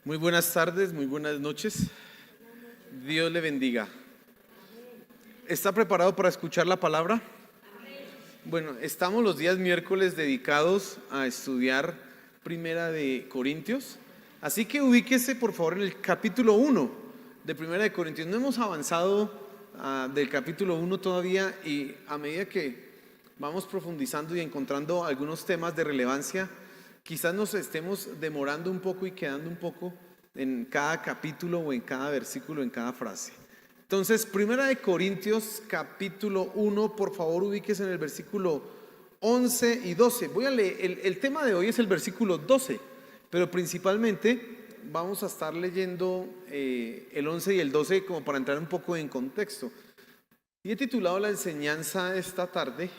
Muy buenas tardes, muy buenas noches. Dios le bendiga. ¿Está preparado para escuchar la palabra? Bueno, estamos los días miércoles dedicados a estudiar Primera de Corintios. Así que ubíquese por favor en el capítulo 1 de Primera de Corintios. No hemos avanzado del capítulo 1 todavía, y a medida que vamos profundizando y encontrando algunos temas de relevancia, quizás nos estemos demorando un poco y quedando un poco en cada capítulo o en cada versículo, en cada frase. Entonces, Primera de Corintios, capítulo 1, por favor ubíquese en el versículo 11 y 12. Voy a leer, el tema de hoy es el versículo 12, pero principalmente vamos a estar leyendo el 11 y el 12 como para entrar un poco en contexto. Y he titulado la enseñanza esta tarde,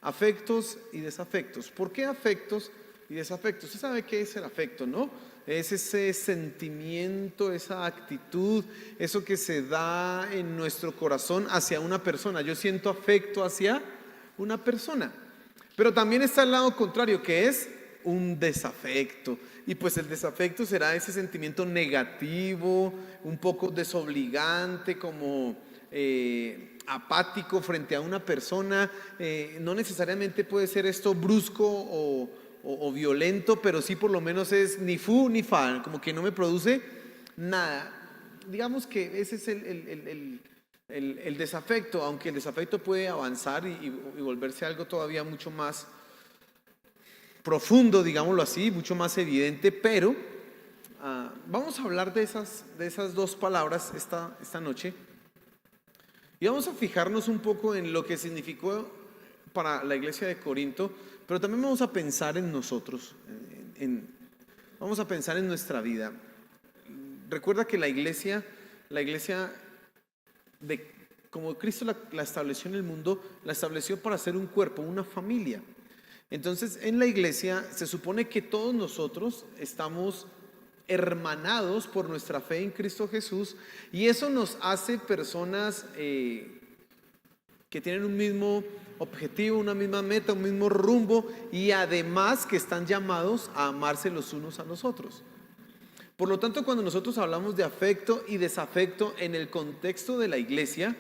Afectos y desafectos. ¿Por qué afectos y desafectos? Usted sabe qué es el afecto, ¿no? Es ese sentimiento, esa actitud, eso que se da en nuestro corazón hacia una persona. Yo siento afecto hacia una persona. Pero también está el lado contrario, que es un desafecto. Y pues el desafecto será ese sentimiento negativo, un poco desobligante, como apático frente a una persona. No necesariamente puede ser esto brusco o violento, pero sí por lo menos es ni fu ni fa, como que no me produce nada. Digamos que ese es el desafecto, aunque el desafecto puede avanzar y volverse algo todavía mucho más profundo, digámoslo así, mucho más evidente, pero vamos a hablar de esas dos palabras esta noche. Y vamos a fijarnos un poco en lo que significó para la iglesia de Corinto, pero también vamos a pensar en nosotros, vamos a pensar en nuestra vida. Recuerda que la iglesia como Cristo la estableció en el mundo, la estableció para ser un cuerpo, una familia. Entonces, en la iglesia se supone que todos nosotros estamos hermanados por nuestra fe en Cristo Jesús, y eso nos hace personas que tienen un mismo objetivo, una misma meta, un mismo rumbo, y además que están llamados a amarse los unos a los otros. Por lo tanto, cuando nosotros hablamos de afecto y desafecto en el contexto de la iglesia,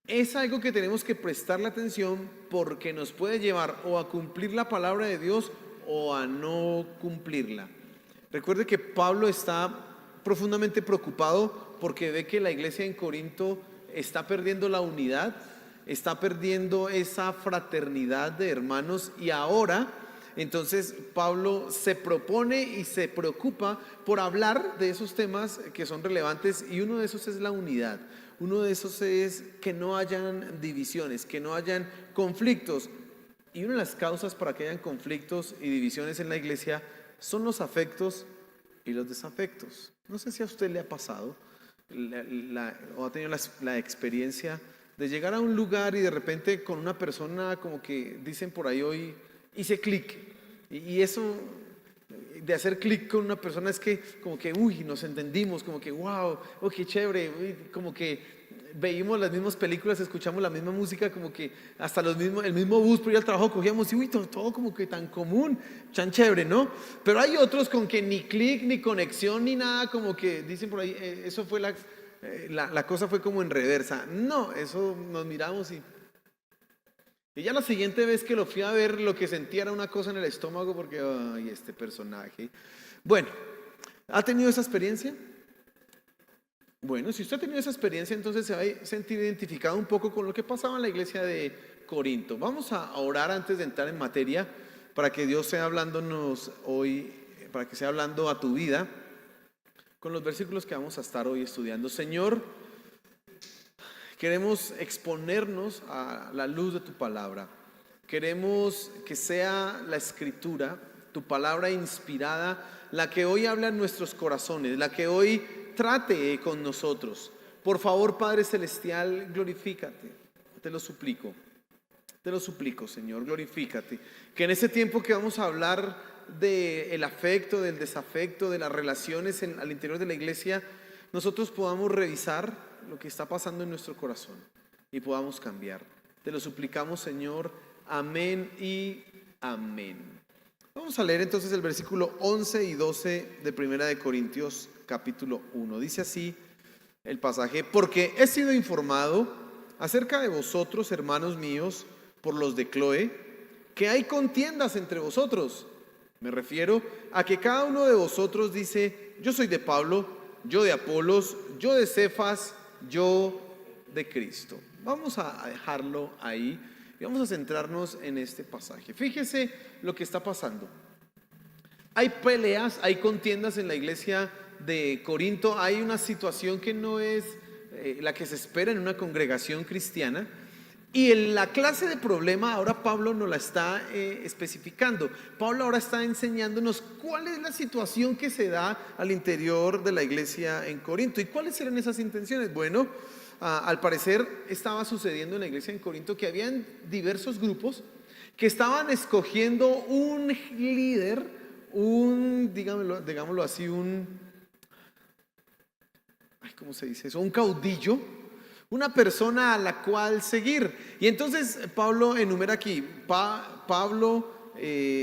es algo que tenemos que prestarle atención, porque nos puede llevar o a cumplir la palabra de Dios o a no cumplirla. Recuerde que Pablo está profundamente preocupado porque ve que la iglesia en Corinto está perdiendo la unidad, está perdiendo esa fraternidad de hermanos, y ahora entonces Pablo se propone y se preocupa por hablar de esos temas que son relevantes, y uno de esos es la unidad. Uno de esos es que no hayan divisiones, que no hayan conflictos. Y una de las causas para que hayan conflictos y divisiones en la iglesia son los afectos y los desafectos. No sé si a usted le ha pasado o ha tenido la experiencia de llegar a un lugar y de repente con una persona, como que dicen por ahí hoy, hice clic. Y eso de hacer clic con una persona es que como que nos entendimos, como que wow, oh, qué chévere, como que veíamos las mismas películas, escuchamos la misma música, como que hasta el mismo bus por ir al trabajo cogíamos, y todo como que tan común, tan chévere, ¿no? Pero hay otros con que ni clic, ni conexión, ni nada, como que dicen por ahí, eso fue la cosa fue como en reversa. No, eso nos miramos y ya la siguiente vez que lo fui a ver, lo que sentía era una cosa en el estómago, porque, ay, este personaje. Bueno, ¿ha tenido esa experiencia? Bueno, si usted ha tenido esa experiencia, entonces se va a sentir identificado un poco con lo que pasaba en la iglesia de Corinto. Vamos a orar antes de entrar en materia, para que Dios sea hablándonos hoy, para que sea hablando a tu vida con los versículos que vamos a estar hoy estudiando. Señor, queremos exponernos a la luz de tu palabra. Queremos que sea la escritura, tu palabra inspirada, la que hoy habla en nuestros corazones, la que hoy trate con nosotros. Por favor, Padre Celestial, glorifícate. Te lo suplico, Señor, glorifícate. Que en ese tiempo que vamos a hablar del afecto, del desafecto, de las relaciones al interior de la iglesia, nosotros podamos revisar lo que está pasando en nuestro corazón y podamos cambiar. Te lo suplicamos, Señor. Amén y amén. Vamos a leer entonces el versículo 11 y 12 de Primera de Corintios capítulo 1. Dice así el pasaje: porque he sido informado acerca de vosotros, hermanos míos, por los de Cloé, que hay contiendas entre vosotros. Me refiero a que cada uno de vosotros dice: yo soy de Pablo, yo de Apolos, yo de Cefas, yo de Cristo. Vamos a dejarlo ahí y vamos a centrarnos en este pasaje. Fíjese lo que está pasando. Hay peleas, hay contiendas en la iglesia de Corinto. Hay una situación que no es la que se espera en una congregación cristiana. Y en la clase de problema ahora Pablo nos la está especificando. Pablo ahora está enseñándonos cuál es la situación que se da al interior de la iglesia en Corinto. ¿Y cuáles eran esas intenciones? Bueno, al parecer estaba sucediendo en la iglesia en Corinto que habían diversos grupos que estaban escogiendo un líder, digámoslo así, ¿cómo se dice eso? Un caudillo, una persona a la cual seguir. Y entonces Pablo enumera aquí Pablo,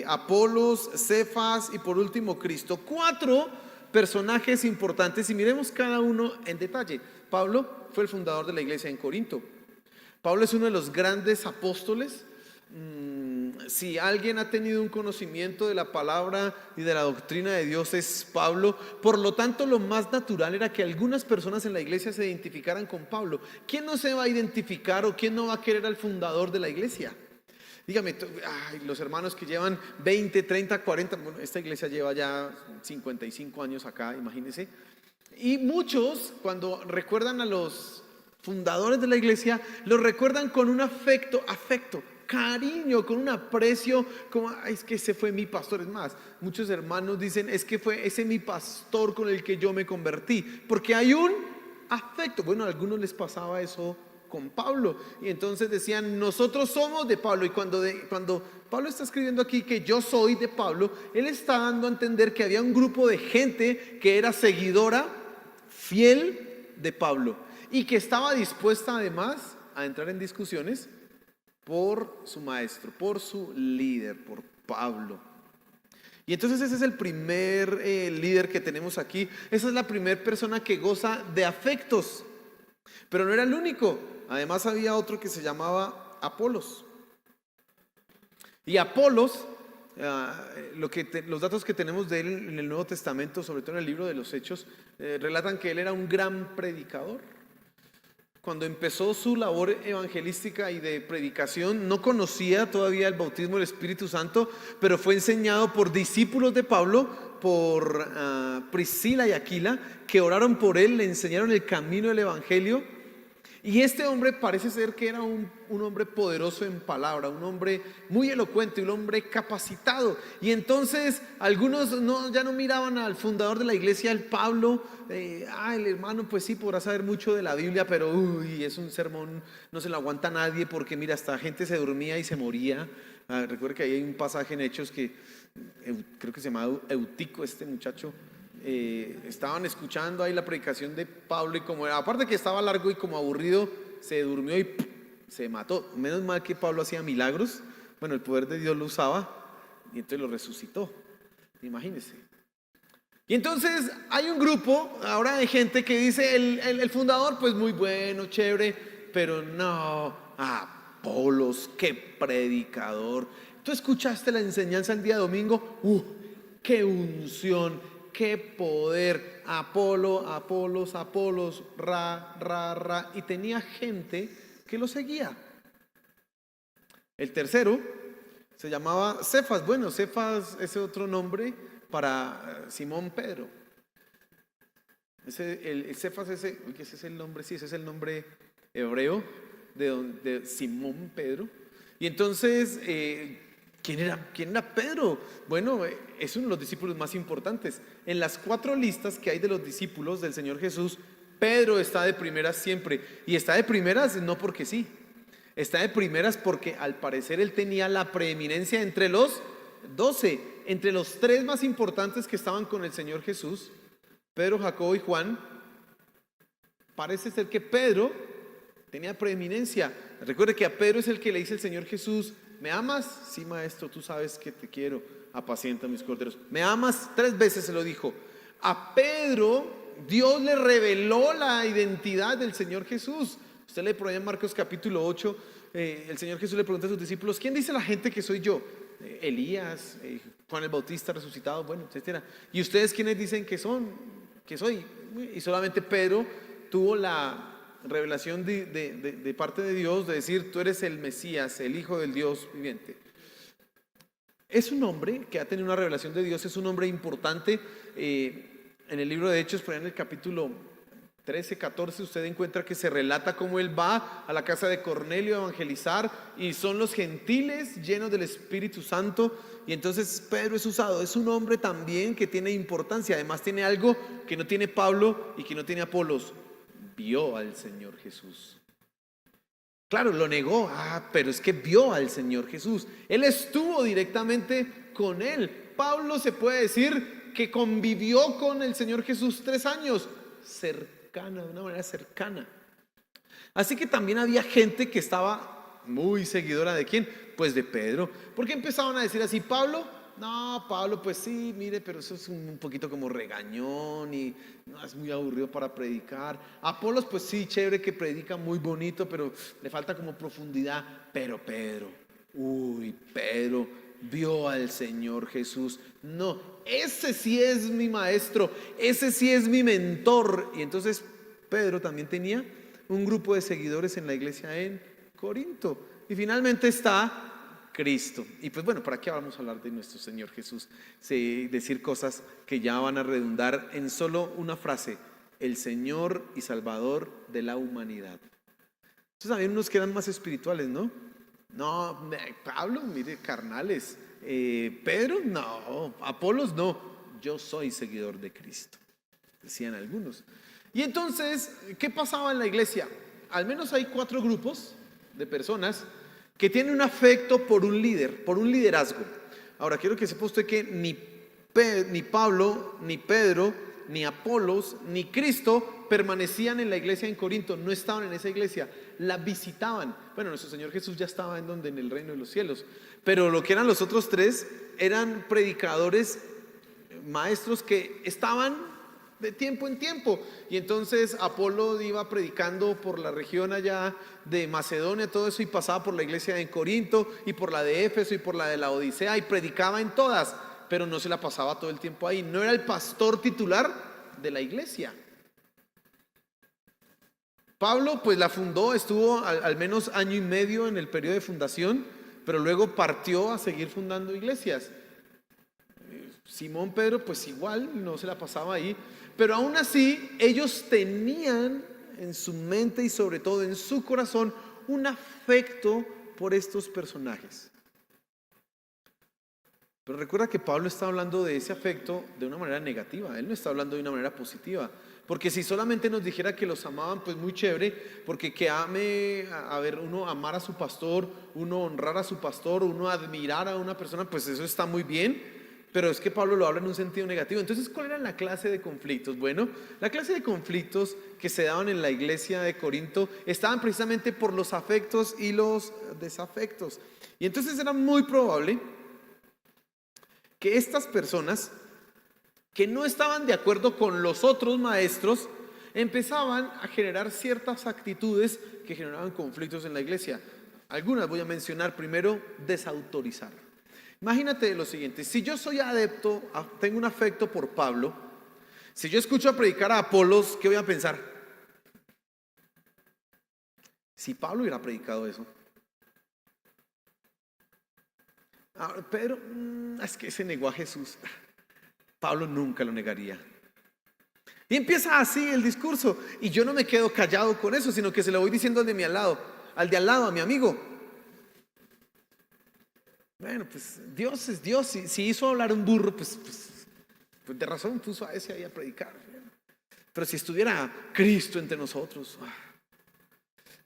Apolos, Cefas y por último Cristo. 4 personajes importantes y miremos cada uno en detalle. Pablo fue el fundador de la iglesia en Corinto. Pablo es uno de los grandes apóstoles. Si alguien ha tenido un conocimiento de la palabra y de la doctrina de Dios, es Pablo. Por lo tanto, lo más natural era que algunas personas en la iglesia se identificaran con Pablo. ¿Quién no se va a identificar o quién no va a querer al fundador de la iglesia? Dígame, los hermanos que llevan 20, 30, 40, bueno, esta iglesia lleva ya 55 años acá, imagínense. Y muchos, cuando recuerdan a los fundadores de la iglesia, los recuerdan con un afecto, cariño, con un aprecio, como es que ese fue mi pastor. Es más, muchos hermanos dicen: es que fue ese mi pastor con el que yo me convertí, porque hay un afecto. Bueno, a algunos les pasaba eso con Pablo, y entonces decían: nosotros somos de Pablo. Y cuando Pablo está escribiendo aquí que yo soy de Pablo, él está dando a entender que había un grupo de gente que era seguidora, fiel de Pablo, y que estaba dispuesta además a entrar en discusiones por su maestro, por su líder, por Pablo. Y entonces ese es el primer líder que tenemos aquí. Esa es la primera persona que goza de afectos, pero no era el único. Además había otro que se llamaba Apolos. Y Apolos, los datos que tenemos de él en el Nuevo Testamento, sobre todo en el libro de los Hechos, relatan que él era un gran predicador. Cuando empezó su labor evangelística y de predicación, no conocía todavía el bautismo del Espíritu Santo, pero fue enseñado por discípulos de Pablo, por Priscila y Aquila, que oraron por él, le enseñaron el camino del evangelio. Y este hombre parece ser que era un hombre poderoso en palabra, un hombre muy elocuente, un hombre capacitado. Y entonces algunos ya no miraban al fundador de la iglesia, el Pablo. El hermano pues sí podrá saber mucho de la Biblia, pero es un sermón, no se lo aguanta nadie, porque mira, hasta gente se dormía y se moría. Recuerda que ahí hay un pasaje en Hechos que creo que se llama Eutico, este muchacho. Estaban escuchando ahí la predicación de Pablo y como aparte que estaba largo y como aburrido, se durmió y se mató. Menos mal que Pablo hacía milagros. Bueno, el poder de Dios lo usaba y entonces lo resucitó. Imagínense. Y entonces hay un grupo ahora de gente que dice: el fundador pues muy bueno, chévere, pero no, Apolos, qué predicador. Tú escuchaste la enseñanza el día domingo, qué unción, qué poder. Apolos, ra. Y tenía gente que lo seguía. El tercero se llamaba Cefas. Bueno, Cefas es otro nombre para Simón Pedro. El Cefas, ese es el nombre, sí, ese es el nombre hebreo de Simón Pedro. Y entonces, ¿quién era Pedro? Bueno, es uno de los discípulos más importantes. En las 4 listas que hay de los discípulos del Señor Jesús, Pedro está de primeras siempre. Y está de primeras no porque sí, está de primeras porque al parecer él tenía la preeminencia entre los 12, entre los 3 más importantes que estaban con el Señor Jesús, Pedro, Jacobo y Juan. Parece ser que Pedro tenía preeminencia. Recuerde que a Pedro es el que le dice el Señor Jesús: ¿me amas? Sí, maestro, tú sabes que te quiero, apacienta mis corderos. ¿Me amas? 3 veces se lo dijo. A Pedro Dios le reveló la identidad del Señor Jesús. Usted lee por allá en Marcos capítulo 8, el Señor Jesús le pregunta a sus discípulos: ¿quién dice la gente que soy yo? Elías, Juan el Bautista resucitado, bueno, etcétera. ¿Y ustedes quiénes dicen que soy? Y solamente Pedro tuvo la revelación de parte de Dios de decir: tú eres el Mesías, el Hijo del Dios viviente. Es un hombre que ha tenido una revelación de Dios, es un hombre importante. En el libro de Hechos, por ahí en el capítulo 13, 14, usted encuentra que se relata cómo él va a la casa de Cornelio a evangelizar, y son los gentiles llenos del Espíritu Santo. Y entonces Pedro es usado. Es un hombre también que tiene importancia. Además tiene algo que no tiene Pablo y que no tiene Apolos: vio al Señor Jesús. Claro, lo negó, pero es que vio al Señor Jesús. Él estuvo directamente con él. Pablo se puede decir que convivió con el Señor Jesús 3 años, cercana, de una manera cercana. Así que también había gente que estaba muy seguidora ¿de quién? Pues de Pedro. Porque empezaban a decir así: Pablo, no, Pablo, pues sí, mire, pero eso es un poquito como regañón y no, es muy aburrido para predicar. Apolos, pues sí, chévere que predica muy bonito, pero le falta como profundidad. Pero Pedro vio al Señor Jesús. No, ese sí es mi maestro, ese sí es mi mentor. Y entonces Pedro también tenía un grupo de seguidores en la iglesia en Corinto. Y finalmente está Cristo. Y pues bueno, ¿para qué vamos a hablar de nuestro Señor Jesús? Sí, decir cosas que ya van a redundar en solo una frase: el Señor y Salvador de la humanidad. Entonces también unos que eran más espirituales, ¿no? No, Pablo, mire, carnales. Pedro, no. Apolos, no. Yo soy seguidor de Cristo, decían algunos. Y entonces, ¿qué pasaba en la iglesia? Al menos hay 4 grupos de personas que tienen un afecto por un líder, por un liderazgo. Ahora, quiero que sepa usted que ni Pablo, ni Pedro, ni Apolos, ni Cristo permanecían en la iglesia en Corinto. No estaban en esa iglesia, la visitaban. Bueno, nuestro Señor Jesús ya estaba en el reino de los cielos. Pero lo que eran los otros 3 eran predicadores, maestros que estaban de tiempo en tiempo. Y entonces Apolo iba predicando por la región allá de Macedonia, todo eso, y pasaba por la iglesia en Corinto y por la de Éfeso y por la de la Odisea, y predicaba en todas, pero no se la pasaba todo el tiempo ahí. No era el pastor titular de la iglesia. Pablo pues la fundó, estuvo al menos año y medio en el periodo de fundación, pero luego partió a seguir fundando iglesias. Simón Pedro pues igual no se la pasaba ahí, pero aún así ellos tenían en su mente y sobre todo en su corazón un afecto por estos personajes. Pero recuerda que Pablo está hablando de ese afecto de una manera negativa. Él no está hablando de una manera positiva. Porque si solamente nos dijera que los amaban, pues muy chévere, porque que ame, uno amar a su pastor, uno honrar a su pastor, uno admirar a una persona, pues eso está muy bien. Pero es que Pablo lo habla en un sentido negativo. Entonces, ¿cuál era la clase de conflictos? Bueno, la clase de conflictos que se daban en la iglesia de Corinto estaban precisamente por los afectos y los desafectos. Y entonces era muy probable que estas personas que no estaban de acuerdo con los otros maestros empezaban a generar ciertas actitudes que generaban conflictos en la iglesia. Algunas voy a mencionar. Primero, desautorizar. Imagínate lo siguiente: si yo soy adepto, tengo un afecto por Pablo, si yo escucho a predicar a Apolos, ¿qué voy a pensar? Si Pablo hubiera predicado eso. Ahora, Pedro, es que se negó a Jesús. Pablo nunca lo negaría. Y empieza así el discurso, y yo no me quedo callado con eso, sino que se lo voy diciendo al de al de al lado, a mi amigo. Bueno, pues Dios es Dios. Si hizo hablar un burro, pues de razón puso a ese ahí a predicar. Pero si estuviera Cristo entre nosotros.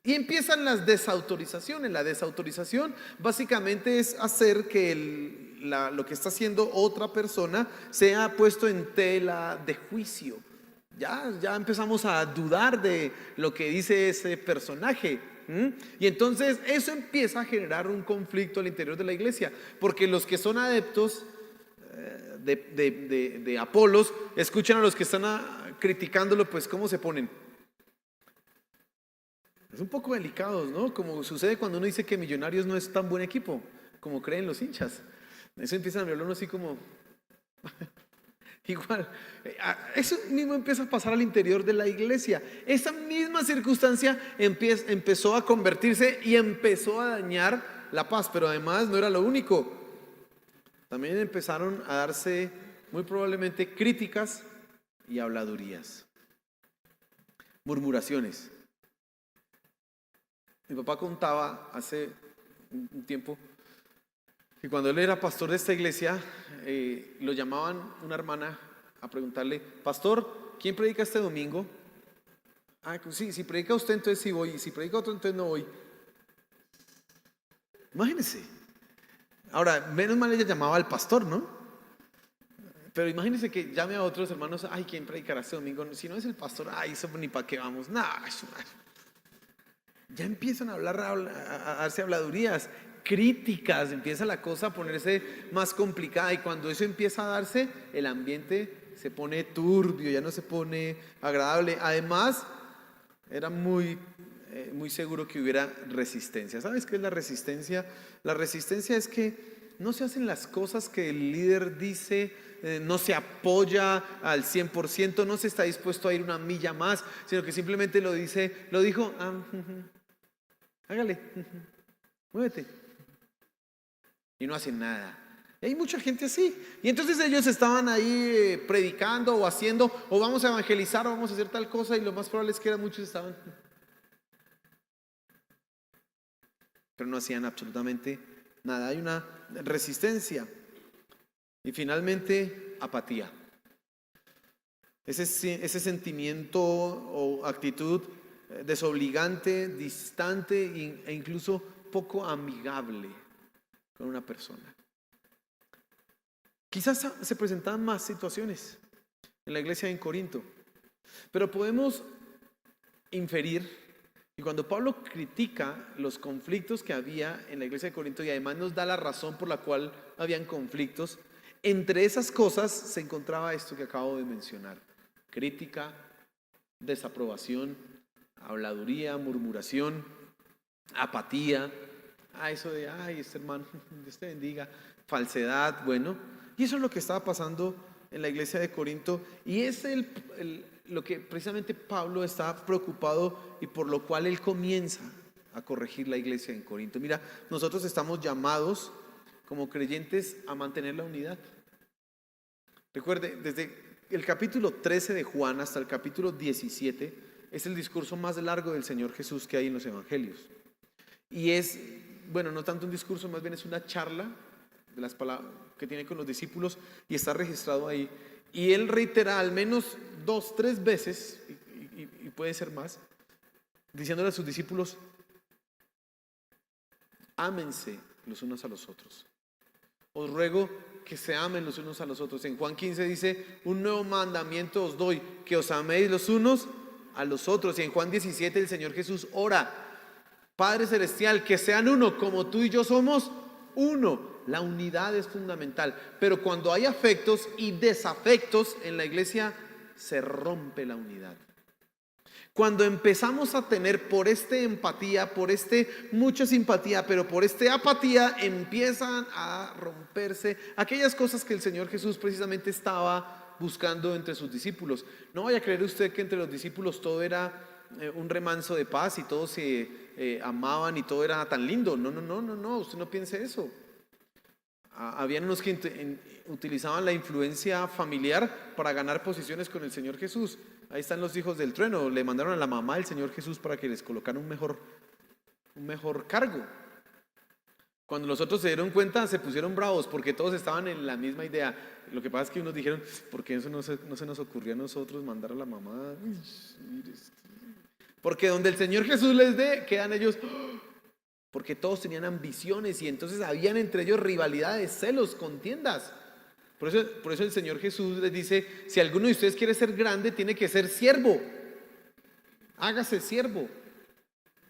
Y empiezan las desautorizaciones. La desautorización básicamente es hacer que lo que está haciendo otra persona sea puesto en tela de juicio. Ya empezamos a dudar de lo que dice ese personaje. Y entonces eso empieza a generar un conflicto al interior de la iglesia, porque los que son adeptos de Apolos escuchan a los que están criticándolo, pues ¿cómo se ponen? Es un poco delicados, ¿no? Como sucede cuando uno dice que Millonarios no es tan buen equipo como creen los hinchas. Eso empiezan a hablar así como igual. Eso mismo empieza a pasar al interior de la iglesia. Esa misma circunstancia empezó a convertirse y empezó a dañar la paz, pero además no era lo único. También empezaron a darse muy probablemente críticas y habladurías, murmuraciones. Mi papá contaba hace un tiempo que cuando él era pastor de esta iglesia, lo llamaban una hermana a preguntarle: pastor, ¿quién predica este domingo? Ah, sí, si predica usted entonces sí voy, y si predica otro entonces no voy. Imagínense. Ahora, menos mal ella llamaba al pastor, ¿no? Pero imagínense que llame a otros hermanos: ay, ¿quién predicará este domingo? Si no es el pastor, ay, eso ni para qué vamos. Nah, ya empiezan a hablar, a darse habladurías, críticas, empieza la cosa a ponerse más complicada, y cuando eso empieza a darse, el ambiente se pone turbio, ya no se pone agradable. Además, era muy seguro que hubiera resistencia. ¿Sabes qué es la resistencia? La resistencia es que no se hacen las cosas que el líder dice, no se apoya al 100%, no se está dispuesto a ir una milla más, sino que simplemente lo dijo, hágale, muévete, y no hacen nada. Y hay mucha gente así, y entonces ellos estaban ahí predicando o haciendo, o vamos a evangelizar, o vamos a hacer tal cosa, y lo más probable es que muchos estaban, pero no hacían absolutamente nada. Hay una resistencia. Y finalmente, apatía. Ese sentimiento o actitud desobligante, distante e incluso poco amigable con una persona. Quizás se presentaban más situaciones en la iglesia en Corinto, pero podemos inferir, y cuando Pablo critica los conflictos que había en la iglesia de Corinto y además nos da la razón por la cual habían conflictos, entre esas cosas se encontraba esto que acabo de mencionar: crítica, desaprobación, habladuría, murmuración, apatía. Eso de, ay, este hermano, Dios te bendiga, falsedad, bueno. Y eso es lo que estaba pasando en la iglesia de Corinto, y es lo que precisamente Pablo está preocupado y por lo cual él comienza a corregir la iglesia en Corinto. Mira, nosotros estamos llamados como creyentes a mantener la unidad. Recuerde, desde el capítulo 13 de Juan hasta el capítulo 17 es el discurso más largo del Señor Jesús que hay en los evangelios. Y es, bueno, no tanto un discurso, más bien es una charla de las palabras que tiene con los discípulos, y está registrado ahí. Y él reitera al menos 2, 3 veces, y puede ser más, diciéndole a sus discípulos: ámense los unos a los otros. Os ruego que se amen los unos a los otros. En Juan 15 dice: un nuevo mandamiento os doy, que os améis los unos a los otros. Y en Juan 17 el Señor Jesús ora: Padre Celestial, que sean uno como tú y yo somos uno. La unidad es fundamental, pero cuando hay afectos y desafectos en la iglesia, se rompe la unidad. Cuando empezamos a tener por empatía, por mucha simpatía, pero por apatía, empiezan a romperse aquellas cosas que el Señor Jesús precisamente estaba buscando entre sus discípulos. No vaya a creer usted que entre los discípulos todo era un remanso de paz y todos se amaban y todo era tan lindo. No, usted no piense eso. Habían unos que utilizaban la influencia familiar para ganar posiciones con el Señor Jesús. Ahí están los hijos del trueno, le mandaron a la mamá del Señor Jesús para que les colocaran un mejor cargo. Cuando los otros se dieron cuenta, se pusieron bravos porque todos estaban en la misma idea. Lo que pasa es que unos dijeron: ¿por qué eso no se nos ocurrió a nosotros mandar a la mamá? Porque donde el Señor Jesús les dé, quedan ellos. Porque todos tenían ambiciones, y entonces habían entre ellos rivalidades, celos, contiendas. Por eso el Señor Jesús les dice, si alguno de ustedes quiere ser grande, tiene que ser siervo. Hágase siervo,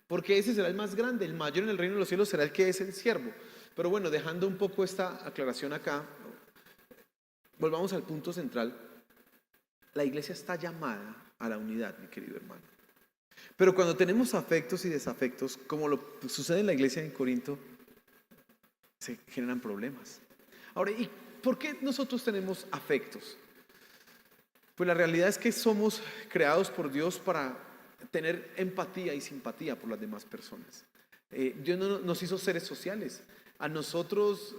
porque ese será el más grande, el mayor en el reino de los cielos será el que es el siervo. Pero bueno, dejando un poco esta aclaración acá, volvamos al punto central. La iglesia está llamada a la unidad, mi querido hermano. Pero cuando tenemos afectos y desafectos, como lo sucede en la iglesia en Corinto, se generan problemas. Ahora, ¿y por qué nosotros tenemos afectos? Pues la realidad es que somos creados por Dios para tener empatía y simpatía por las demás personas. Dios no nos hizo seres sociales. A nosotros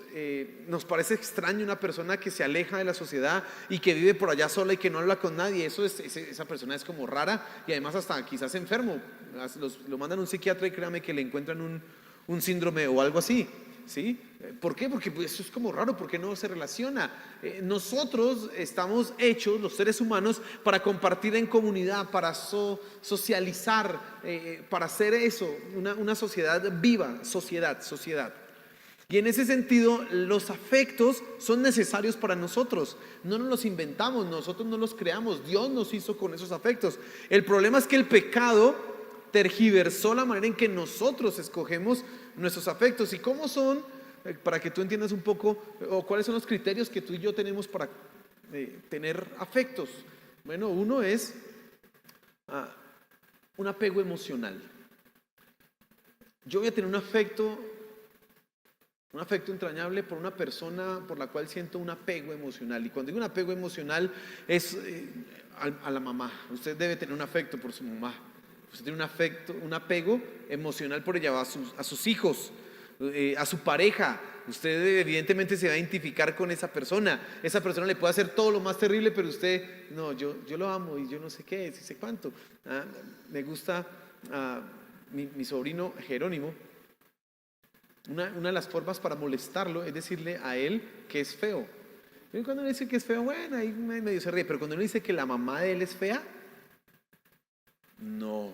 nos parece extraño una persona que se aleja de la sociedad y que vive por allá sola y que no habla con nadie. Esa persona es como rara y además hasta quizás enfermo. Lo mandan a un psiquiatra y créame que le encuentran un síndrome o algo así. ¿Sí? ¿Por qué? Porque pues, eso es como raro, porque no se relaciona. Nosotros estamos hechos, los seres humanos, para compartir en comunidad, para socializar, para hacer eso, una sociedad viva, sociedad. Y en ese sentido, los afectos son necesarios para nosotros. No nos los inventamos, nosotros no los creamos. Dios nos hizo con esos afectos. El problema es que el pecado tergiversó la manera en que nosotros escogemos nuestros afectos. ¿Y cómo son? Para que tú entiendas un poco, o cuáles son los criterios que tú y yo tenemos para tener afectos. Bueno, uno es un apego emocional. Yo voy a tener un afecto entrañable por una persona por la cual siento un apego emocional. Y cuando digo un apego emocional es a la mamá. Usted debe tener un afecto por su mamá. Usted tiene un apego emocional por ella, a sus hijos, a su pareja. Usted evidentemente se va a identificar con esa persona. Esa persona le puede hacer todo lo más terrible, pero usted, no, yo lo amo y yo no sé qué, sí sé cuánto. Me gusta mi sobrino Jerónimo. Una de las formas para molestarlo es decirle a él que es feo. Y cuando le dice que es feo, bueno, ahí medio se ríe, pero cuando le dice que la mamá de él es fea, no.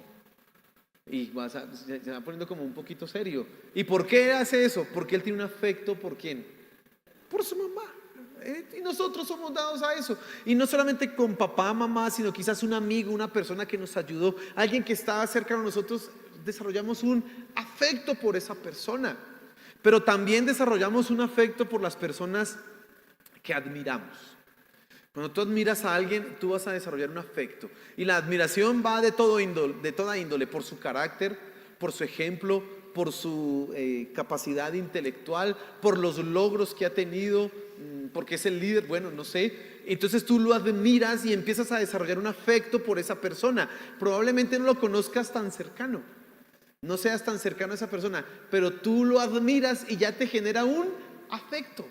Y se va poniendo como un poquito serio. ¿Y por qué hace eso? Porque él tiene un afecto ¿por quién? Por su mamá. Y nosotros somos dados a eso. Y no solamente con papá, mamá, sino quizás un amigo, una persona que nos ayudó, alguien que estaba cerca de nosotros, desarrollamos un afecto por esa persona. Pero también desarrollamos un afecto por las personas que admiramos. Cuando tú admiras a alguien, tú vas a desarrollar un afecto. Y la admiración va de toda índole, por su carácter, por su ejemplo, por su capacidad intelectual, por los logros que ha tenido, porque es el líder, bueno, no sé. Entonces tú lo admiras y empiezas a desarrollar un afecto por esa persona. Probablemente no lo conozcas tan cercano. No seas tan cercano a esa persona, pero tú lo admiras y ya te genera un afecto.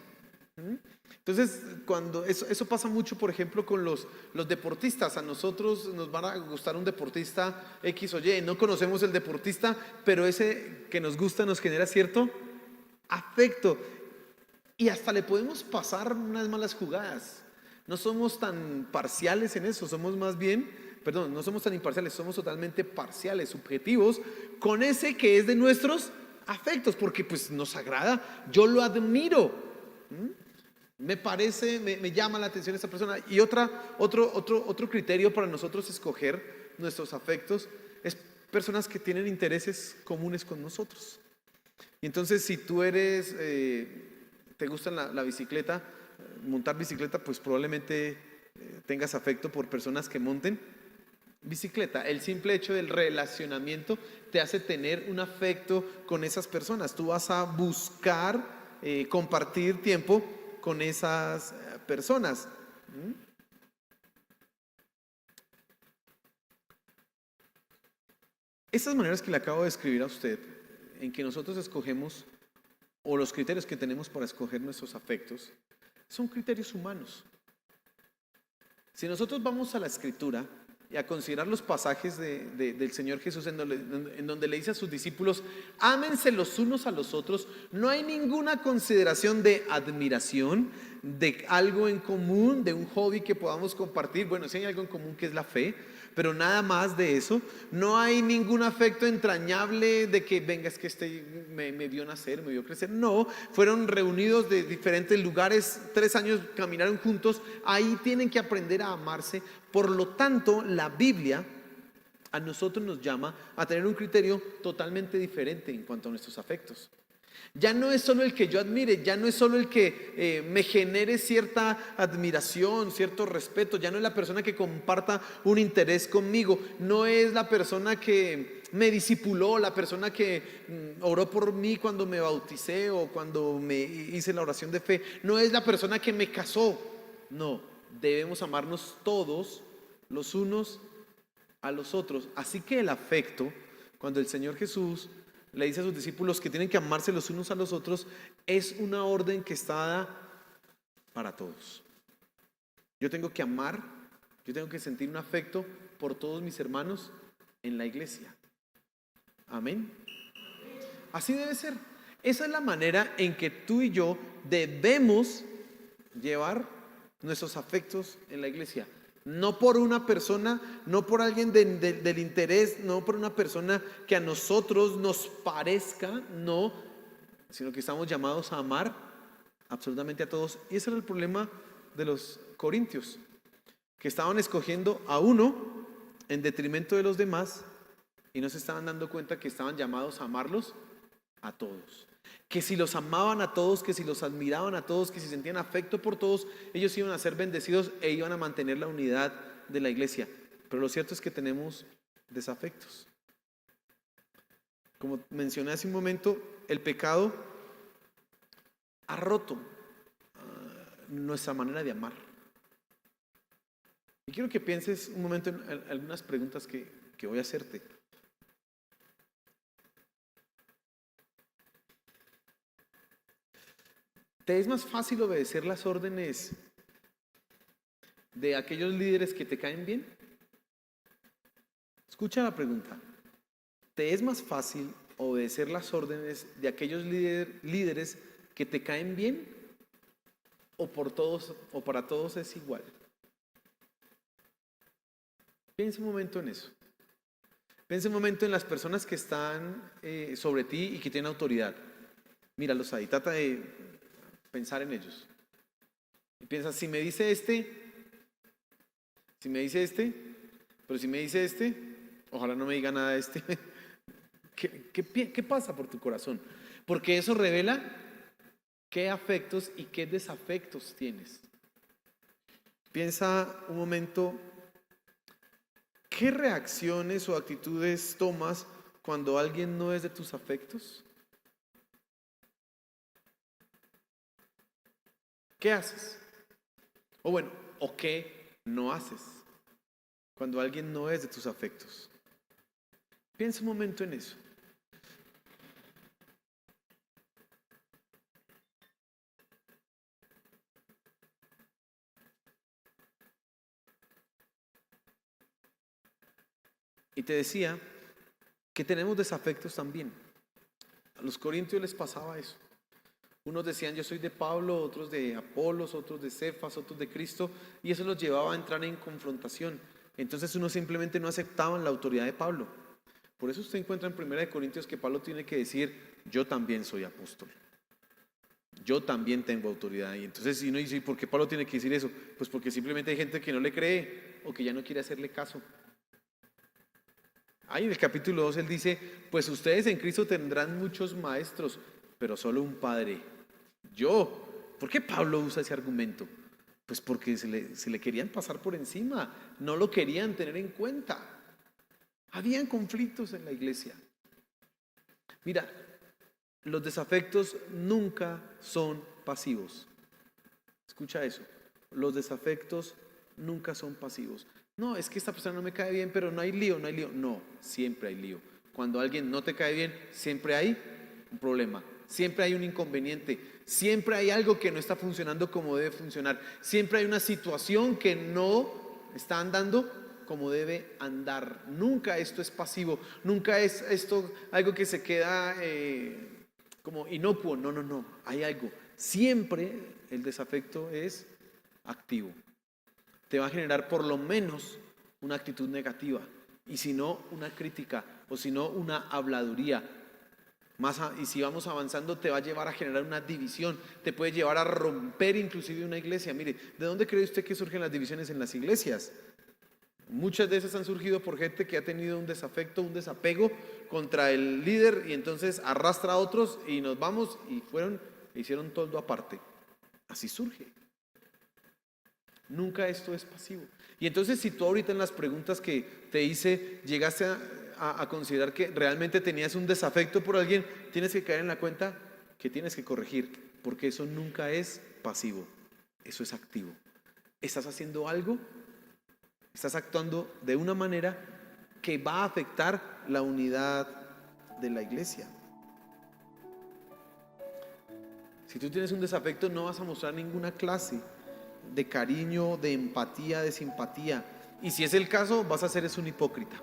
Entonces, cuando eso pasa mucho, por ejemplo, con los deportistas. A nosotros nos van a gustar un deportista X o Y. No conocemos el deportista, pero ese que nos gusta nos genera cierto afecto. Y hasta le podemos pasar unas malas jugadas. No somos tan parciales en eso, somos más bien... Perdón, no somos tan imparciales, somos totalmente parciales, subjetivos, con ese que es de nuestros afectos, porque pues nos agrada, yo lo admiro, me parece, me llama la atención esa persona. Y otro criterio para nosotros escoger nuestros afectos es personas que tienen intereses comunes con nosotros. Y entonces si tú eres, te gusta la bicicleta, montar bicicleta, pues probablemente tengas afecto por personas que monten bicicleta. El simple hecho del relacionamiento te hace tener un afecto con esas personas. Tú vas a buscar compartir tiempo con esas personas. Estas maneras que le acabo de escribir a usted, en que nosotros escogemos, o los criterios que tenemos para escoger nuestros afectos, son criterios humanos. Si nosotros vamos a la Escritura y a considerar los pasajes del Señor Jesús en donde le dice a sus discípulos, ámense los unos a los otros, no hay ninguna consideración de admiración, de algo en común, de un hobby que podamos compartir. Bueno, sí hay algo en común que es la fe, pero nada más de eso. No hay ningún afecto entrañable de que venga, es que este me vio nacer, me vio crecer. No, fueron reunidos de diferentes lugares, 3 años caminaron juntos. Ahí tienen que aprender a amarse. Por lo tanto, la Biblia a nosotros nos llama a tener un criterio totalmente diferente en cuanto a nuestros afectos. Ya no es solo el que yo admire, ya no es solo el que me genere cierta admiración, cierto respeto, ya no es la persona que comparta un interés conmigo, no es la persona que me discipuló, la persona que oró por mí cuando me bauticé o cuando me hice la oración de fe, no es la persona que me casó. No, debemos amarnos todos los unos a los otros. Así que el afecto, cuando el Señor Jesús le dice a sus discípulos que tienen que amarse los unos a los otros, es una orden que está dada para todos. Yo tengo que amar, yo tengo que sentir un afecto por todos mis hermanos en la iglesia. Amén. Así debe ser. Esa es la manera en que tú y yo debemos llevar nuestros afectos en la iglesia. No por una persona, no por alguien del interés, no por una persona que a nosotros nos parezca, no, sino que estamos llamados a amar absolutamente a todos. Y ese era el problema de los corintios, que estaban escogiendo a uno en detrimento de los demás y no se estaban dando cuenta que estaban llamados a amarlos a todos. Que si los amaban a todos, que si los admiraban a todos, que si sentían afecto por todos, ellos iban a ser bendecidos e iban a mantener la unidad de la iglesia. Pero lo cierto es que tenemos desafectos. Como mencioné hace un momento, el pecado ha roto nuestra manera de amar. Y quiero que pienses un momento en algunas preguntas que voy a hacerte. ¿Te es más fácil obedecer las órdenes de aquellos líderes que te caen bien? Escucha la pregunta. ¿Te es más fácil obedecer las órdenes de aquellos líderes que te caen bien? ¿O por todos o para todos es igual? Piensa un momento en eso. Piensa un momento en las personas que están sobre ti y que tienen autoridad. Míralos ahí, trata de pensar en ellos. Y piensa, si me dice este, pero si me dice este, ojalá no me diga nada de este. ¿Qué pasa por tu corazón? Porque eso revela qué afectos y qué desafectos tienes. Piensa un momento, ¿qué reacciones o actitudes tomas cuando alguien no es de tus afectos? ¿Qué haces? ¿O qué no haces cuando alguien no es de tus afectos? Piensa un momento en eso. Y te decía que tenemos desafectos también. A los corintios les pasaba eso. Unos decían yo soy de Pablo, otros de Apolos, otros de Cefas, otros de Cristo, y eso los llevaba a entrar en confrontación. Entonces unos simplemente no aceptaban la autoridad de Pablo. Por eso usted encuentra en 1 Corintios que Pablo tiene que decir yo también soy apóstol, yo también tengo autoridad. Y entonces si uno dice, ¿y por qué Pablo tiene que decir eso? Pues porque simplemente hay gente que no le cree o que ya no quiere hacerle caso. Ahí en el capítulo 2 él dice, pues ustedes en Cristo tendrán muchos maestros, pero solo un padre. ¿Por qué Pablo usa ese argumento? Pues porque se le querían pasar por encima, no lo querían tener en cuenta. Habían conflictos en la iglesia. Mira, los desafectos nunca son pasivos. Escucha eso, los desafectos nunca son pasivos. No, es que esta persona no me cae bien, pero no hay lío, no hay lío. No, siempre hay lío. Cuando alguien no te cae bien, siempre hay un problema, siempre hay un inconveniente, siempre hay algo que no está funcionando como debe funcionar, siempre hay una situación que no está andando como debe andar. Nunca esto es pasivo, nunca es esto algo que se queda como inocuo. No, no, no, hay algo. Siempre el desafecto es activo. Te va a generar por lo menos una actitud negativa, y si no, una crítica, o si no, una habladuría. Y si vamos avanzando, te va a llevar a generar una división, te puede llevar a romper inclusive una iglesia. Mire, ¿de dónde cree usted que surgen las divisiones en las iglesias? Muchas de esas han surgido por gente que ha tenido un desafecto, un desapego contra el líder, y entonces arrastra a otros y nos vamos y hicieron toldo aparte. Así surge. Nunca esto es pasivo. Y entonces, si tú ahorita en las preguntas que te hice llegaste a considerar que realmente tenías un desafecto por alguien, tienes que caer en la cuenta que tienes que corregir, porque eso nunca es pasivo, eso es activo. Estás haciendo algo, estás actuando de una manera que va a afectar la unidad de la iglesia. Si tú tienes un desafecto, no vas a mostrar ninguna clase de cariño, de empatía, de simpatía. Y si es el caso, vas a ser un hipócrita.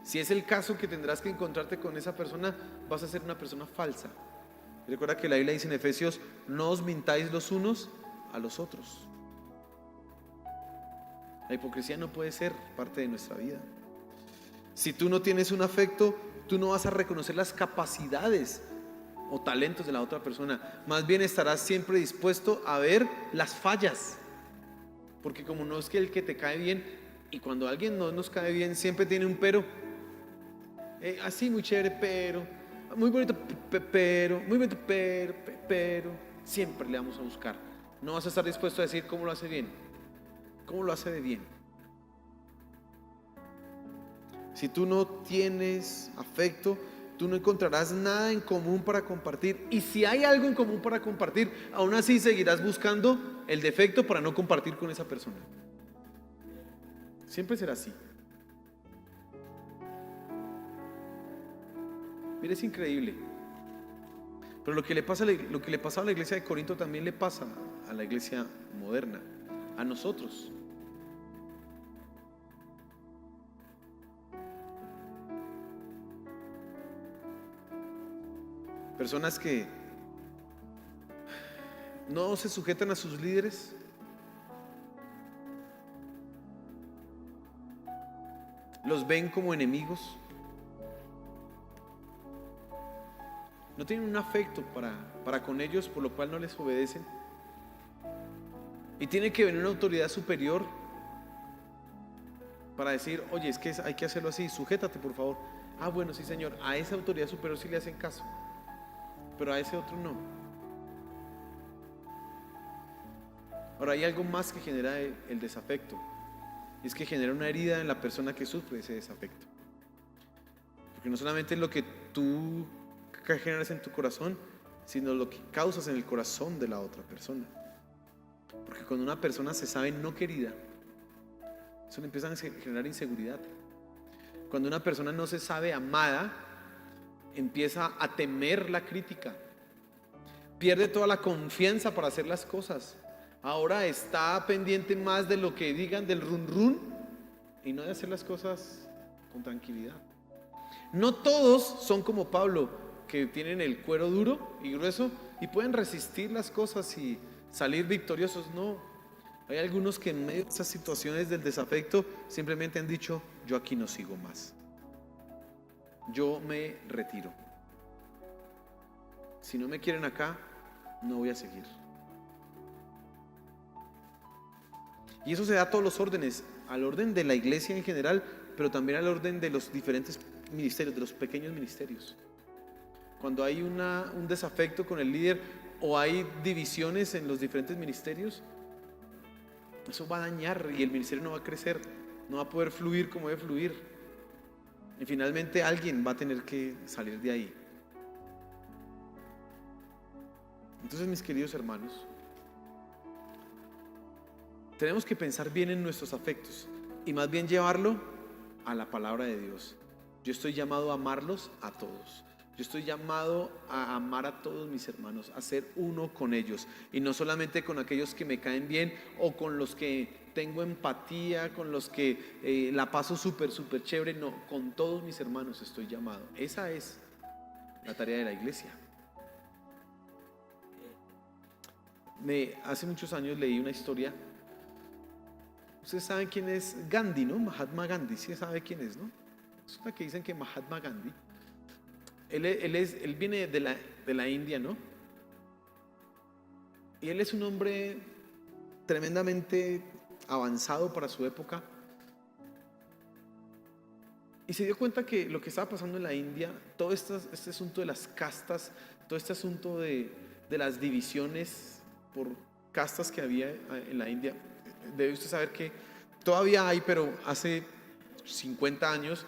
Si es el caso que tendrás que encontrarte con esa persona, vas a ser una persona falsa. Recuerda que la Biblia dice en Efesios: no os mintáis los unos a los otros. La hipocresía no puede ser parte de nuestra vida. Si tú no tienes un afecto, tú no vas a reconocer las capacidades o talentos de la otra persona. Más bien estarás siempre dispuesto a ver las fallas, porque como no es que el que te cae bien, y cuando alguien no nos cae bien siempre tiene un pero, así muy chévere, pero muy bonito, pero muy bonito, pero siempre le vamos a buscar. No vas a estar dispuesto a decir cómo lo hace bien, cómo lo hace de bien. Si tú no tienes afecto, tú no encontrarás nada en común para compartir. Y si hay algo en común para compartir, aún así seguirás buscando el defecto para no compartir con esa persona. Siempre será así. Mira, es increíble. Pero lo que le pasaba a la iglesia de Corinto también le pasa a la iglesia moderna, a nosotros. Personas que no se sujetan a sus líderes, los ven como enemigos, no tienen un afecto para con ellos, por lo cual no les obedecen. Y tiene que venir una autoridad superior para decir: oye, es que hay que hacerlo así, sujétate por favor. Ah, bueno, sí señor, a esa autoridad superior sí le hacen caso, pero a ese otro no. Ahora, hay algo más que genera el desafecto, y es que genera una herida en la persona que sufre ese desafecto. Porque no solamente es lo que tú generas en tu corazón, sino lo que causas en el corazón de la otra persona. Porque cuando una persona se sabe no querida, eso le empieza a generar inseguridad. Cuando una persona no se sabe amada, empieza a temer la crítica, pierde toda la confianza para hacer las cosas. Ahora está pendiente más de lo que digan, del run run, y no de hacer las cosas con tranquilidad. No todos son como Pablo, que tienen el cuero duro y grueso y pueden resistir las cosas y salir victoriosos. No, hay algunos que en medio de esas situaciones del desafecto simplemente han dicho: yo aquí no sigo más, yo me retiro. Si no me quieren acá, no voy a seguir. Y eso se da a todos los órdenes, al orden de la iglesia en general, pero también al orden de los diferentes ministerios, de los pequeños ministerios. Cuando hay un desafecto con el líder o hay divisiones en los diferentes ministerios, eso va a dañar y el ministerio no va a crecer, no va a poder fluir como debe fluir. Y finalmente alguien va a tener que salir de ahí. Entonces, mis queridos hermanos, tenemos que pensar bien en nuestros afectos y más bien llevarlo a la palabra de Dios. Yo estoy llamado a amarlos a todos. Yo estoy llamado a amar a todos mis hermanos, a ser uno con ellos, y no solamente con aquellos que me caen bien o con los que tengo empatía, con los que la paso súper chévere. No, con todos mis hermanos estoy llamado. Esa es la tarea de la iglesia. Hace muchos años leí una historia. Ustedes saben quién es Gandhi, ¿no? Mahatma Gandhi, sí sabe quién es, ¿no? Es una que dicen que Mahatma Gandhi, él viene de la India, ¿no? Y él es un hombre tremendamente avanzado para su época. Y se dio cuenta que lo que estaba pasando en la India, todo este asunto de las castas, todo este asunto de las divisiones por castas que había en la India, debe usted saber que todavía hay, pero hace 50 años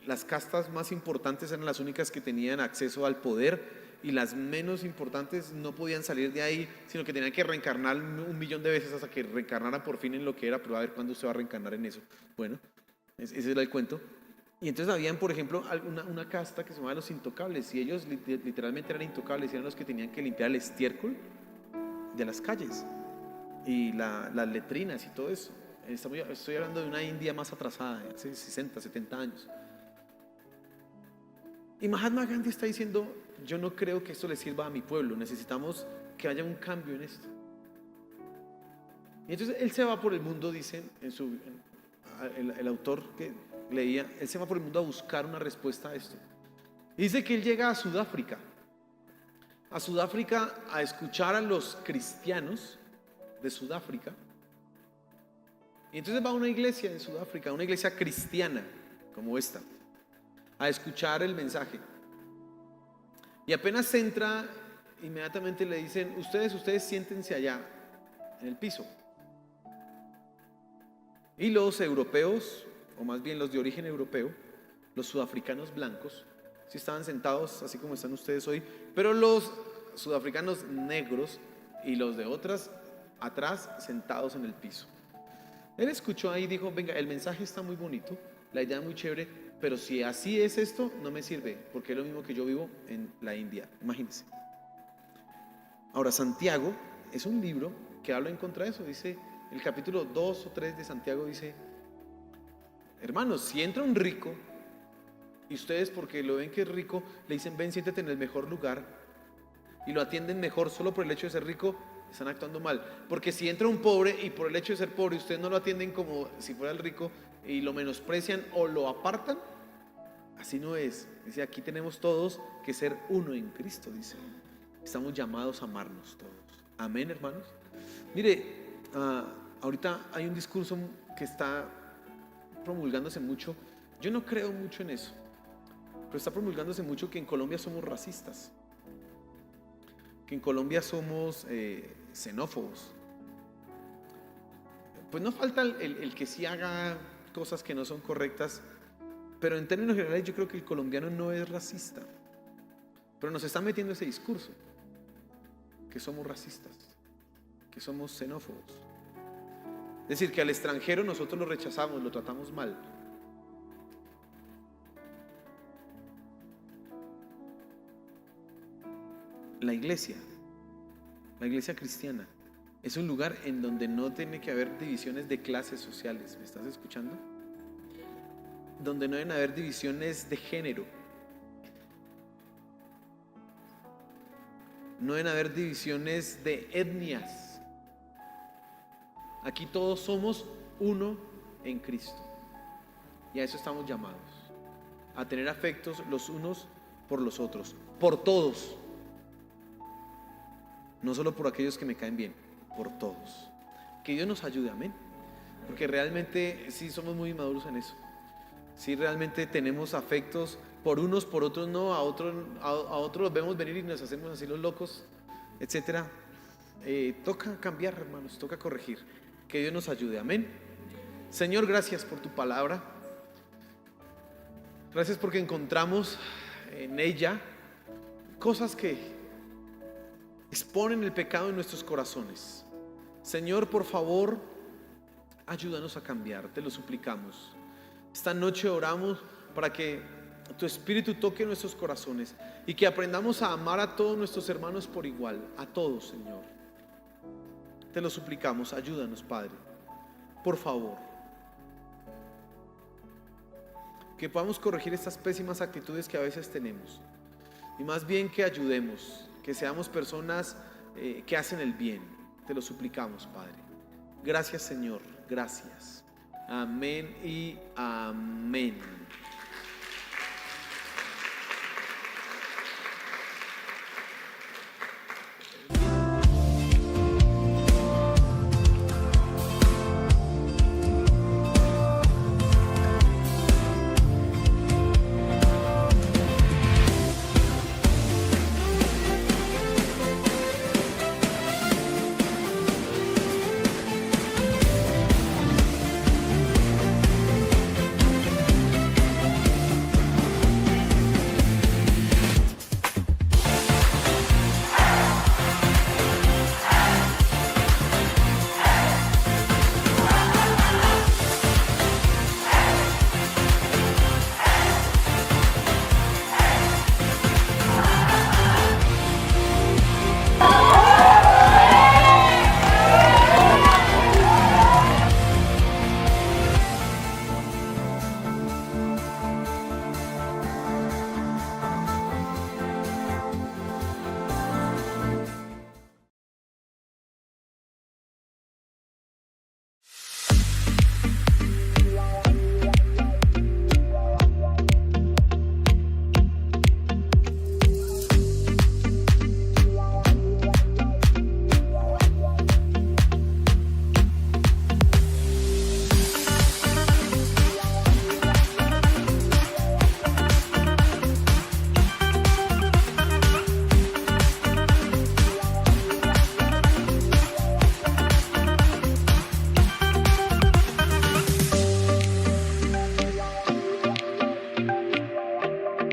las castas más importantes eran las únicas que tenían acceso al poder, y las menos importantes no podían salir de ahí, sino que tenían que reencarnar 1.000.000 de veces hasta que reencarnaran por fin en lo que era. Pero a ver cuándo usted va a reencarnar en eso. Bueno, ese era el cuento. Y entonces habían, por ejemplo, una casta que se llamaba los intocables, y ellos literalmente eran intocables, y eran los que tenían que limpiar el estiércol de las calles y las letrinas y todo eso. Estoy hablando de una India más atrasada, hace 60, 70 años. Y Mahatma Gandhi está diciendo: yo no creo que esto le sirva a mi pueblo, necesitamos que haya un cambio en esto. Y entonces él se va por el mundo, dice el autor que leía, él se va por el mundo a buscar una respuesta a esto. Y dice que él llega a Sudáfrica a escuchar a los cristianos de Sudáfrica. Y entonces va a una iglesia en Sudáfrica, una iglesia cristiana como esta, a escuchar el mensaje. Y apenas entra, inmediatamente le dicen: ustedes siéntense allá en el piso. Y los europeos, o más bien los de origen europeo, los sudafricanos blancos, sí estaban sentados así como están ustedes hoy, pero los sudafricanos negros y los de otras atrás, sentados en el piso. Él escuchó ahí y dijo: venga, el mensaje está muy bonito, la idea muy chévere, pero si así es esto, no me sirve, porque es lo mismo que yo vivo en la India, imagínense. Ahora, Santiago es un libro que habla en contra de eso. Dice, el capítulo 2 o 3 de Santiago dice: hermanos, si entra un rico y ustedes, porque lo ven que es rico, le dicen: ven, siéntate en el mejor lugar, y lo atienden mejor solo por el hecho de ser rico, están actuando mal. Porque si entra un pobre y por el hecho de ser pobre ustedes no lo atienden como si fuera el rico y lo menosprecian o lo apartan, así no es. Dice: aquí tenemos todos que ser uno en Cristo, dice. Estamos llamados a amarnos todos. Amén, hermanos. Mire, ahorita hay un discurso que está promulgándose mucho. Yo no creo mucho en eso, pero está promulgándose mucho que en Colombia somos racistas, que en Colombia somos xenófobos. Pues no falta el que sí haga cosas que no son correctas, pero en términos generales yo creo que el colombiano no es racista, pero nos está metiendo ese discurso que somos racistas, que somos xenófobos. Es decir, que al extranjero nosotros lo rechazamos, lo tratamos mal. La iglesia cristiana es un lugar en donde no tiene que haber divisiones de clases sociales. ¿Me estás escuchando? Donde no deben haber divisiones de género. No deben haber divisiones de etnias. Aquí todos somos uno en Cristo. Y a eso estamos llamados. A tener afectos los unos por los otros. Por todos. No solo por aquellos que me caen bien, por todos. Que Dios nos ayude, amén. Porque realmente sí somos muy maduros en eso. Sí realmente tenemos afectos por unos, por otros no. A otros los vemos venir y nos hacemos así los locos, etcétera. Toca cambiar, hermanos, toca corregir. Que Dios nos ayude, amén. Señor, gracias por tu palabra. Gracias porque encontramos en ella cosas que exponen el pecado en nuestros corazones. Señor, por favor, ayúdanos a cambiar, te lo suplicamos. Esta noche oramos para que tu Espíritu toque nuestros corazones y que aprendamos a amar a todos nuestros hermanos por igual, a todos, Señor. Te lo suplicamos, ayúdanos, Padre, por favor. Que podamos corregir estas pésimas actitudes que a veces tenemos. y más bien que ayudemos, que seamos personas que hacen el bien. Te lo suplicamos, Padre. Gracias, Señor, gracias. Amén y amén.